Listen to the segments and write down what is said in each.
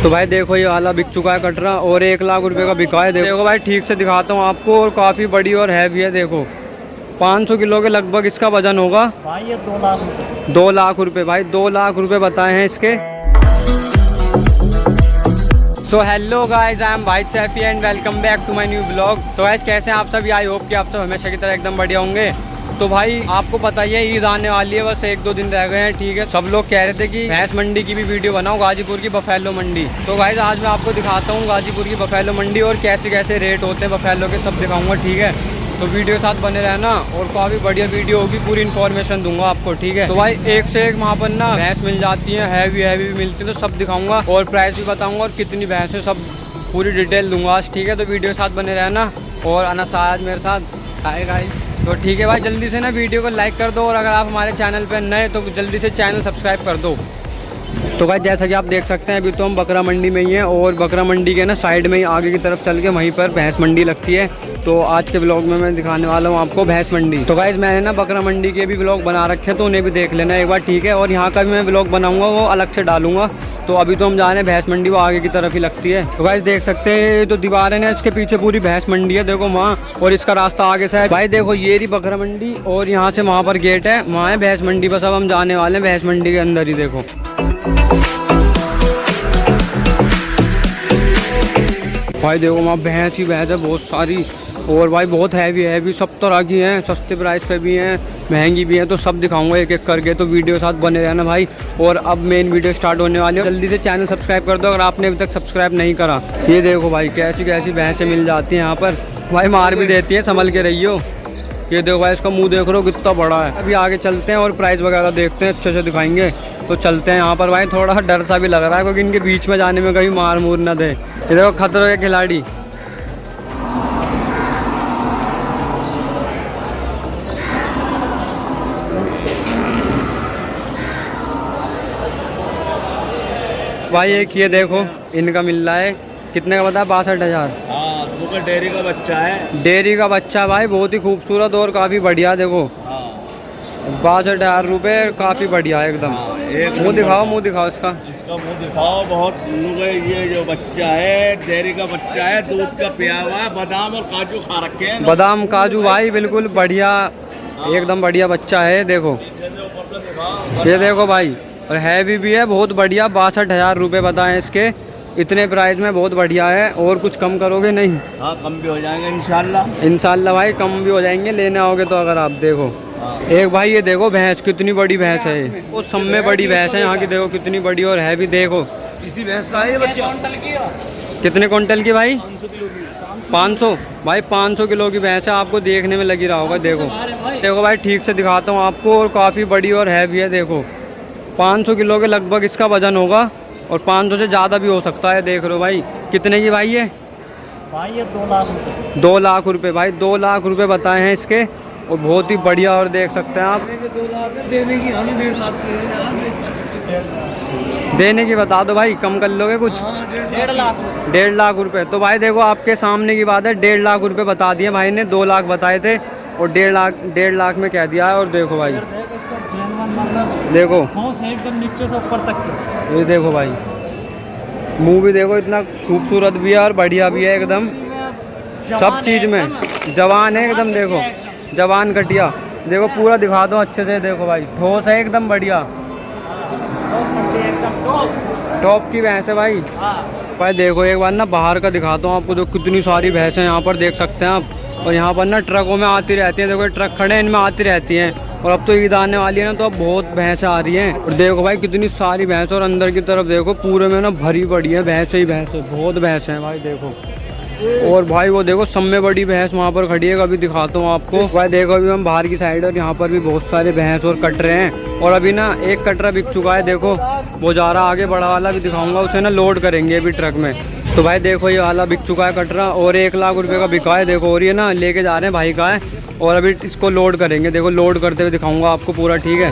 तो भाई देखो ये वाला बिक चुका है कटरा और 1 लाख रुपए का बिका है। देखो भाई ठीक से दिखाता हूँ आपको, और काफ़ी बड़ी और हैवी है। देखो 500 किलो के लगभग इसका वजन होगा भाई। ये 2 लाख रुपए। 2 लाख रुपए भाई, 2 लाख रुपए बताए हैं इसके। So hello guys, I am Wahid Saifi and welcome back to my new blog. तो गाइज कैसे हैं आप सभी? आई होप कि आप सब हमेशा की तरह एकदम बढ़िया होंगे। तो भाई आपको पता ही है ईद आने वाली है, बस 1-2 दिन रह गए हैं। ठीक है, सब लोग कह रहे थे कि भैंस मंडी की भी वीडियो बनाओ, गाजीपुर की बफेलो मंडी। तो गाइज आज मैं आपको दिखाता हूँ गाजीपुर की बफेलो मंडी और कैसे कैसे रेट होते हैं बफेलो के, सब दिखाऊंगा। ठीक है, तो वीडियो के साथ बने रहना और काफ़ी बढ़िया वीडियो होगी, पूरी इन्फॉर्मेशन दूंगा आपको। ठीक है, तो भाई एक से एक वहाँ पर ना भैंस मिल जाती है, हैवी भी मिलती है, तो सब दिखाऊंगा और प्राइस भी बताऊंगा और कितनी भैंस है, सब पूरी डिटेल दूंगा आज। ठीक है, तो वीडियो के साथ बने रहना। और अनस आज मेरे साथ आएगा। तो ठीक है भाई, जल्दी से ना वीडियो को लाइक कर दो, और अगर आप हमारे चैनल पर नए तो जल्दी से चैनल सब्सक्राइब कर दो। तो भाई जैसा कि आप देख सकते हैं अभी तो हम बकरा मंडी में ही हैं, और बकरा मंडी के ना साइड में ही आगे की तरफ चल के वहीं पर भैंस मंडी लगती है। तो आज के ब्लॉग में मैं दिखाने वाला हूँ आपको भैंस मंडी। तो गाइस मैंने ना बकरा मंडी के भी ब्लॉग बना रखे हैं, तो उन्हें भी देख लेना एक बार। ठीक है, और यहाँ का भी मैं ब्लॉग बनाऊंगा, वो अलग से डालूंगा। तो अभी तो हम जा रहे हैं भैंस मंडी, वो आगे की तरफ ही लगती है। तो गाइस देख सकते हैं तो दीवार है ना, इसके पीछे पूरी भैंस मंडी है, देखो वहाँ, और इसका रास्ता आगे से है। भाई देखो ये रही बकरा मंडी, और यहाँ से वहाँ पर गेट है, वहाँ है भैंस मंडी। बस अब हम जाने वाले हैं भैंस मंडी के अंदर ही। देखो भाई देखो वहाँ भैंस ही भैंस है बहुत सारी, और भाई बहुत हैवी सब तरह की हैं, सस्ते प्राइस पे भी हैं, महंगी भी हैं। तो सब दिखाऊंगा एक एक करके, तो वीडियो के साथ बने रहना भाई। और अब मेन वीडियो स्टार्ट होने वाली है, जल्दी से चैनल सब्सक्राइब कर दो अगर आपने अभी तक सब्सक्राइब नहीं करा। ये देखो भाई कैसी कैसी भैंसें मिल जाती हैं यहाँ पर, भाई मार भी देती है, संभल के रहियो। ये देखो भाई इसका मुँह देख रहे हो कितना बड़ा है। अभी आगे चलते हैं और प्राइस वगैरह देखते हैं, अच्छे से दिखाएंगे। तो चलते हैं। यहाँ पर भाई थोड़ा डर सा भी लग रहा है, क्योंकि इनके बीच में जाने में कहीं मार मूर ना दे। ये देखो खतरों के खिलाड़ी। भाई एक ये देखो इनका मिल रहा है, कितने का बता? 62,000। हाँ, तो डेयरी का बच्चा है। डेयरी का बच्चा भाई, बहुत ही खूबसूरत और काफ़ी बढ़िया। देखो 62,000 रुपये, काफ़ी बढ़िया है एकदम। मुँह दिखाओ, मुँह दिखाओ इसका मुँह दिखाओ। बहुत ये जो बच्चा है डेयरी का बच्चा है, दूध का पिया हुआ है, बादाम और काजू खा रखे हैं। बादाम काजू भाई बिल्कुल बढ़िया, एकदम बढ़िया बच्चा है। देखो ये देखो भाई, और हैवी भी है बहुत बढ़िया। 62,000 रुपये बताएं इसके, इतने प्राइस में बहुत बढ़िया है। और कुछ कम करोगे? नहीं, हाँ कम भी हो जाएंगे इंशाल्लाह। इंशाल्लाह भाई कम भी हो जाएंगे, लेने आओगे तो। अगर आप देखो एक भाई ये देखो भैंस, कितनी बड़ी भैंस है, वो सब में बड़ी भैंस है यहाँ की। देखो कितनी बड़ी और हैवी। देखो इसी भैंस का है बच्चा। कितने क्विंटल की भाई? 500 भाई, 500 किलो की भैंस है, आपको देखने में लगी रहा होगा। देखो भाई ठीक से दिखाता हूँ आपको, और काफ़ी बड़ी और हैवी है। देखो 500 किलो के लगभग इसका वजन होगा, और 500 से ज़्यादा भी हो सकता है। देख लो भाई कितने की भाई ये? भाई ये 2 लाख रुपये। 2 लाख रुपये भाई, 2 लाख रुपये बताए हैं इसके, और बहुत ही बढ़िया। और देख सकते हैं आप, 2 लाख देने की, हम 1.5 लाख देने की बता दो भाई, कम कर लोगे कुछ? 1.5 लाख। 1.5 लाख रुपये। तो भाई देखो आपके सामने की बात है, 1.5 लाख रुपये बता दिए भाई ने, 2 लाख बताए थे और 1.5 लाख में कह दिया है। और देखो भाई, देखो एकदम नीचे से ऊपर तक। ये देखो भाई, मुंह भी देखो इतना खूबसूरत भी है और बढ़िया भी है एकदम, सब चीज़ में जवान है एकदम। देखो जवान कटिया, देखो पूरा दिखा दो अच्छे से। देखो भाई ठोस है एकदम बढ़िया, टॉप की भैंस है भाई। भाई देखो एक बार ना बाहर का दिखाता हूँ आपको, जो कितनी सारी भैंसें यहाँ पर देख सकते हैं आप। और यहाँ पर ना ट्रकों में आती रहती हैं, देखो ट्रक खड़े हैं, इनमें आती रहती हैं। और अब तो ईद आने वाली है ना, तो अब बहुत भैंसें आ रही हैं। और देखो भाई कितनी सारी भैंस, और अंदर की तरफ देखो पूरे में ना भरी पड़ी है भैंसें ही भैंसें, बहुत भैंसें हैं भाई। देखो और भाई वो देखो सब में बड़ी भैंस वहाँ पर खड़ी है, अभी दिखाता हूँ आपको। भाई देखो अभी हम बाहर की साइड, और यहाँ पर भी बहुत सारे भैंस और कटरे हैं। और अभी ना एक कटरा बिक चुका है, देखो वो जा रहा आगे, बड़ा वाला भी दिखाऊंगा, उसे ना लोड करेंगे अभी ट्रक में। तो भाई देखो ये वाला बिक चुका है कटरा, और 1 लाख रुपये का बिका है। देखो और ये ना लेके जा रहे हैं, भाई का है, और अभी इसको लोड करेंगे। देखो लोड करते हुए दिखाऊंगा आपको पूरा। ठीक है,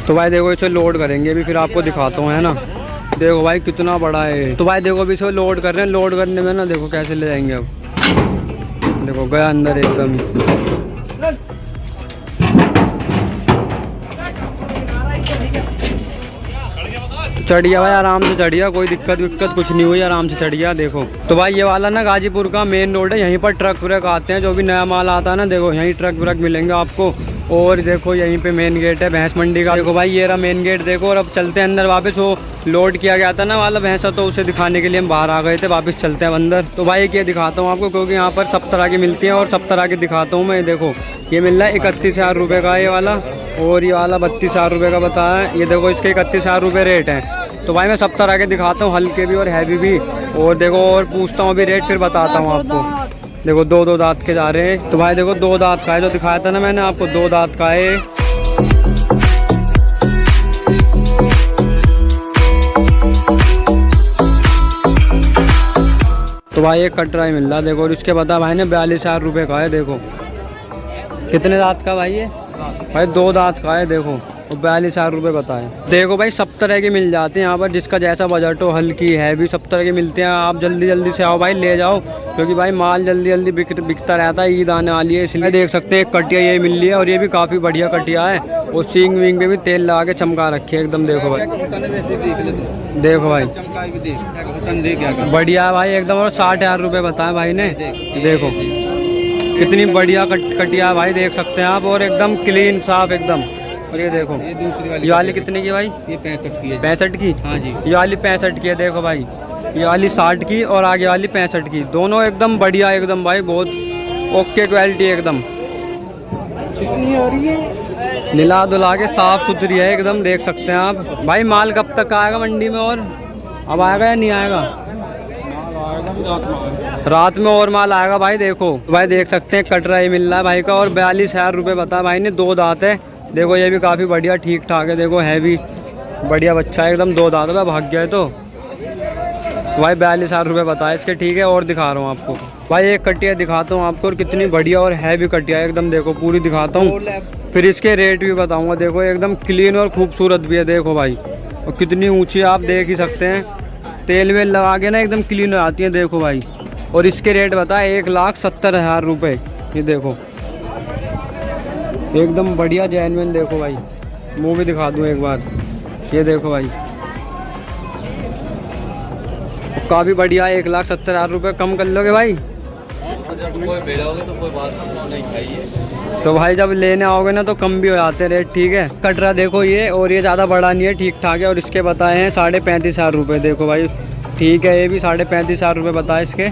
तो भाई देखो इसे लोड करेंगे अभी, फिर आपको दिखाता हूँ, है ना। देखो भाई कितना बड़ा है। तो भाई देखो अभी इसे लोड कर रहे हैं, लोड करने में ना देखो कैसे ले जाएंगे। अब देखो गया अंदर एकदम ही। चढ़िया भाई, आराम से चढ़िया, कोई दिक्कत विक्कत कुछ नहीं हुई, आराम से चढ़िया। देखो तो भाई ये वाला ना गाजीपुर का मेन रोड है, यहीं पर ट्रक व्रक आते हैं, जो भी नया माल आता है ना, देखो यहीं ट्रक व्रक मिलेंगे आपको। और देखो यहीं पे मेन गेट है भैंस मंडी का। देखो भाई ये रहा मेन गेट, देखो। और अब चलते हैं अंदर वापस। वो लोड किया गया था ना वाला भैंसा, तो उसे दिखाने के लिए हम बाहर आ गए थे, वापस चलते हैं अंदर। तो भाई ये दिखाता हूँ आपको, क्योंकि यहाँ पर सब तरह की मिलती हैं और सब तरह की दिखाता हूँ मैं। देखो ये मिल रहा है 31,000 रुपये का ये वाला, और ये वाला 32,000 रुपये का बताया है। ये देखो इसके 31,000 रुपये रेट है। तो भाई मैं सब तरह के दिखाता हूँ, हल्के भी और हैवी भी। और देखो और पूछता हूँ अभी रेट, फिर बताता हूँ आपको। देखो दो दांत के जा रहे हैं। तो भाई देखो 2 दांत का है, जो दिखाया था ना मैंने आपको, 2 दांत का है। तो भाई एक कटरा ही मिल रहा है, देखो। और इसके बता भाई ने 42,000 रुपये का है। देखो कितने दांत का भाई? ये भाई 2 दांत का है, देखो। और 42,000 रुपये बताए। देखो भाई सब तरह के मिल जाते हैं यहाँ पर, जिसका जैसा बजट हो, हल्की है भी, सब तरह के मिलते हैं। आप जल्दी जल्दी से आओ भाई, ले जाओ, क्योंकि भाई माल जल्दी जल्दी बिकता रहता है। ईद आने वाली है, इसलिए देख सकते हैं एक कटिया ये मिल रही है, और ये भी काफ़ी बढ़िया कटिया है। और सींग विंग पे भी तेल लगा के चमका रखी है एकदम। देखो भाई, देखो भाई बढ़िया है भाई एकदम। और 60,000 रुपये बताए भाई ने। देखो कितनी बढ़िया कटिया है भाई, देख सकते हैं आप। और एकदम क्लीन साफ एकदम। और ये देखो ये दूसरी वाली, ये वाली कितने की भाई? ये 65 की है। 65 की? हाँ जी। ये वाली 65 की है, देखो भाई। ये वाली 60 की और आगे वाली 65 की, दोनों एकदम बढ़िया एकदम भाई, बहुत ओके क्वालिटी एकदम। कितनी हो रही है? नीला धुला के साफ सुथरी है एकदम, देख सकते हैं आप। भाई माल कब तक आएगा मंडी में? और अब आएगा या नहीं आएगा? रात में और माल आएगा भाई। देखो भाई देख सकते हैं कटरा ही मिल रहा है भाई का। और 42,000 रुपये बताया भाई ने। 2 दांत है, देखो ये भी काफ़ी बढ़िया ठीक ठाक है। देखो है भी बढ़िया बच्चा है एकदम, 2 दांत है, भाग गया है। तो भाई 42,000 रुपये बताया इसके, ठीक है। और दिखा रहा हूँ आपको भाई, एक कटिया दिखाता हूँ आपको, और कितनी बढ़िया और है भी कटिया है एकदम। देखो पूरी दिखाता हूँ, फिर इसके रेट भी बताऊँगा। देखो एकदम क्लीन और खूबसूरत भी है, देखो भाई। और कितनी ऊँची आप देख ही सकते हैं, तेल वेल लगा के ना एकदम क्लीन हो जाती है। देखो भाई, और इसके रेट बताए 1,70,000 रुपये। ये देखो एकदम बढ़िया जैनविन। देखो भाई मुँह भी दिखा दूँ एक बार, ये देखो भाई काफ़ी बढ़िया। 1,70,000 रुपये कम कर लोगे भाई? कोई भेजोगे तो कोई बात नहीं खाइए। तो भाई जब लेने आओगे ना तो कम भी हो जाते हैं रेट, ठीक है। कटरा देखो ये, और ये ज़्यादा बड़ा नहीं है, ठीक ठाक है। और इसके बताए हैं 35,500 रुपये। देखो भाई ठीक है, ये भी 35,500 रुपये बताए इसके।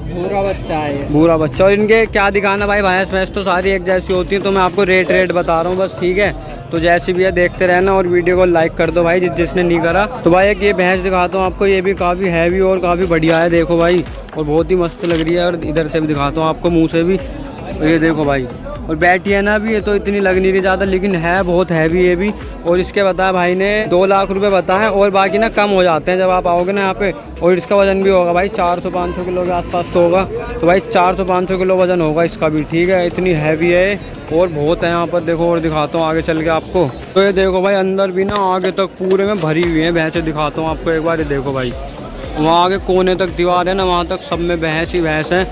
भूरा बच्चा है, भूरा बच्चा। और इनके क्या दिखाना भाई, भैंस तो सारी एक जैसी होती है, तो मैं आपको रेट बता रहा हूँ बस, ठीक है। तो जैसी भी है देखते रहना, और वीडियो को लाइक कर दो भाई जिसने नहीं करा। तो भाई एक ये भैंस दिखाता हूँ आपको, ये भी काफ़ी हैवी और काफ़ी बढ़िया है। देखो भाई, और बहुत ही मस्त लग रही है। और इधर से भी दिखाता हूँ आपको, मुँह से भी। ये देखो भाई, और बैठी है ना भी, ये तो इतनी लग नहीं रही ज़्यादा, लेकिन है बहुत हैवी ये भी। और इसके बताया भाई ने 2 लाख रुपए बताए, और बाकी ना कम हो जाते हैं जब आप आओगे ना यहाँ पे। और इसका वजन भी होगा भाई 400-500 किलो के आसपास तो होगा। तो भाई 400-500 किलो वजन होगा इसका भी, ठीक है। इतनी हैवी है और बहुत है यहाँ पर। देखो और दिखाता हूँ आगे चल के आपको। तो ये देखो भाई अंदर भी ना आगे तक पूरे में भरी हुई है भैंसें। दिखाता हूँ आपको एक बार, ये देखो भाई, वहाँ आगे कोने तक दीवार है ना, वहाँ तक सब में भैंस ही भैंस है।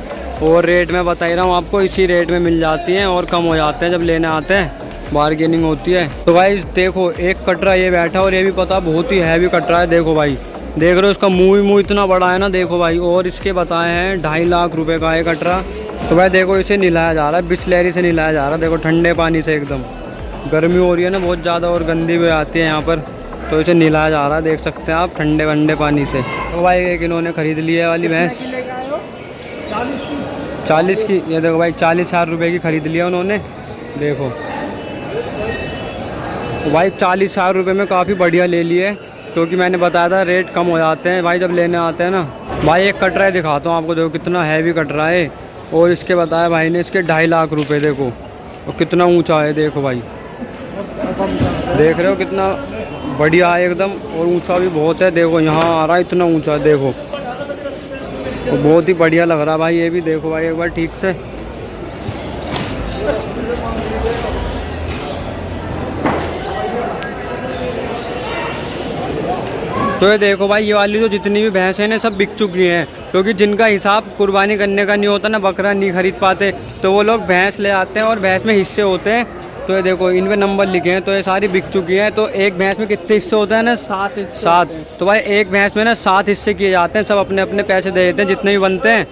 और रेट मैं बता ही रहा हूँ आपको, इसी रेट में मिल जाती हैं, और कम हो जाते हैं जब लेने आते हैं, बार्गेनिंग होती है। तो भाई देखो एक कटरा ये बैठा, और ये भी पता बहुत ही हैवी कटरा है। देखो भाई देख रहे हो, इसका मुँह इतना बड़ा है ना, देखो भाई। और इसके बताए हैं 2.5 लाख रुपये का है कटरा। तो भाई देखो इसे नहलाया जा रहा है, बिस्लेरी से नहलाया जा रहा है। देखो ठंडे पानी से एकदम, गर्मी हो रही है ना बहुत ज़्यादा, और गंदी भी आती है यहाँ पर, तो इसे नहलाया जा रहा है, देख सकते हैं आप, ठंडे वंडे पानी से। तो भाई एक इन्होंने ख़रीद लिया वाली भैंस 40 की। ये देखो भाई 40,000 रुपये की ख़रीद लिया उन्होंने। देखो तो भाई 40,000 रुपये में काफ़ी बढ़िया ले लिए, क्योंकि मैंने बताया था रेट कम हो जाते हैं भाई जब लेने आते हैं ना। भाई एक कटरा दिखाता हूँ आपको, देखो कितना हैवी कटरा है। और इसके बताया भाई ने इसके 2.5 लाख रुपये। देखो और कितना ऊंचा है, देखो भाई देख रहे हो कितना बढ़िया है एकदम, और ऊंचा भी बहुत है। देखो यहाँ आ रहा है इतना ऊंचा है, देखो तो बहुत ही बढ़िया लग रहा है भाई ये भी। देखो भाई एक बार ठीक से, तो ये देखो भाई, ये वाली जो जितनी भी भैंस हैं ना सब बिक चुकी हैं, क्योंकि जिनका हिसाब कुर्बानी करने का नहीं होता ना, बकरा नहीं खरीद पाते, तो वो लोग भैंस ले आते हैं, और भैंस में हिस्से होते हैं, तो ये देखो इन पे नंबर लिखे हैं, तो ये सारी बिक चुकी हैं। तो एक भैंस में कितने हिस्से होते हैं ना? 7 हिस्से सात। होते हैं। तो भाई एक भैंस में ना 7 हिस्से किए जाते हैं, सब अपने अपने पैसे दे देते हैं जितने भी बनते हैं,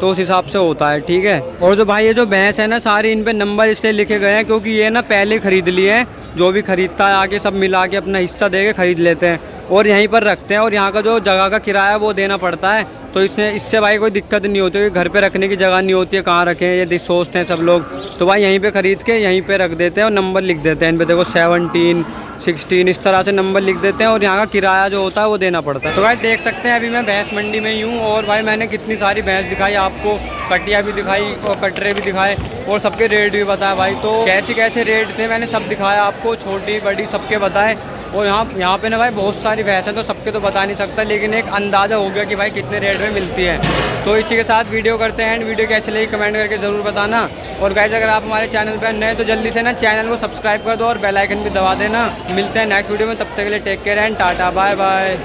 तो उस हिसाब से होता है, ठीक है। और जो भाई ये जो भैंस है ना, सारी इन पे नंबर इसलिए लिखे गए हैं क्योंकि ये ना पहले खरीद लिए हैं, जो भी खरीदता है आके सब मिला के अपना हिस्सा दे के खरीद लेते हैं और यहीं पर रखते हैं, और यहाँ का जो जगह का किराया वो देना पड़ता है। तो इससे भाई कोई दिक्कत नहीं होती, क्योंकि घर पे रखने की जगह नहीं होती है, कहाँ रखें ये सोचते हैं सब लोग। तो भाई यहीं पे खरीद के यहीं पे रख देते हैं और नंबर लिख देते हैं इन पे, देखो 17, 16 इस तरह से नंबर लिख देते हैं, और यहाँ का किराया जो होता है वो देना पड़ता है। तो भाई देख सकते हैं अभी मैं भैंस मंडी में ही हूँ, और भाई मैंने कितनी सारी भैंस दिखाई आपको, कटिया भी दिखाई और कटरे भी दिखाए, और सबके रेट भी बताया भाई। तो कैसे कैसे रेट थे मैंने सब दिखाया आपको, छोटी बड़ी सबके बताए। और यहाँ पे ना भाई बहुत सारी भैंस हैं, तो सबके तो बता नहीं सकता, लेकिन एक अंदाज़ा हो गया कि भाई कितने रेट में मिलती है। तो इसी के साथ वीडियो करते हैं एंड वीडियो कैसे लगी कमेंट करके ज़रूर बताना। और गाइस अगर आप हमारे चैनल पर नए तो जल्दी से ना चैनल को सब्सक्राइब कर दो और बेल आइकन भी दबा देना। मिलते हैं नेक्स्ट वीडियो में, तब तक के लिए take care and tata bye bye.